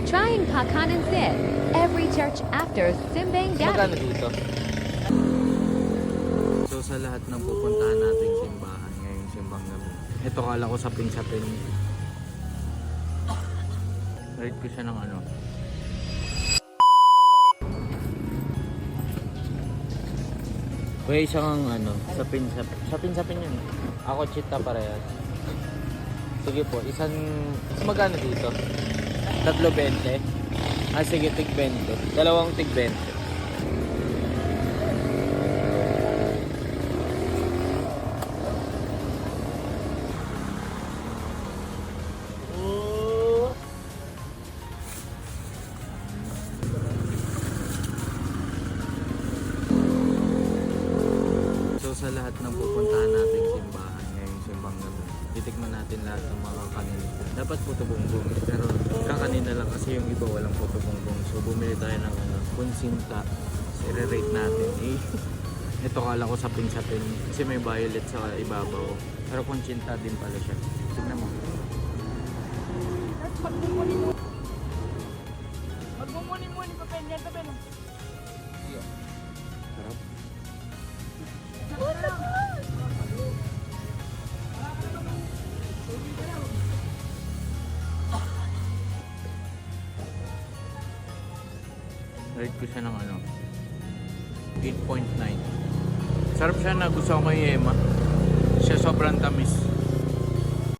Trying Pakanan Sit. Every church after Simbang Magkano Gabi. dito? So sa lahat ng pupuntahan nating simbahan ngayong simbang gabi, ito kala ko sapin-sapin. Rate ko siya ng ano. Kuya, isa kang ano, sapin-sapin yun. Ako chita parehas. Sige po, magkano dito? 3.20? Ah sige, tig 20. Dalawang tig 20. So sa lahat ng pupuntahan nating simbahan ngayong simbang gabi, titikman natin lahat ng mga kanin. Dapat puto bongbong, pero kakanina lang kasi yung iba walang puto bongbong. So bumili tayo ng konsinta. So i-rate natin. Ito kala ko sapin-sapin kasi may violet sa ibabaw. Pero konsinta din pala siya. Tignan mo. Magmumuni-muni pa pen, yan pa pen. Sarap. Rate ko siya ng ano 8.9. Sarap siya, nagustuhan ko yung Ema. Siya sobrang tamis.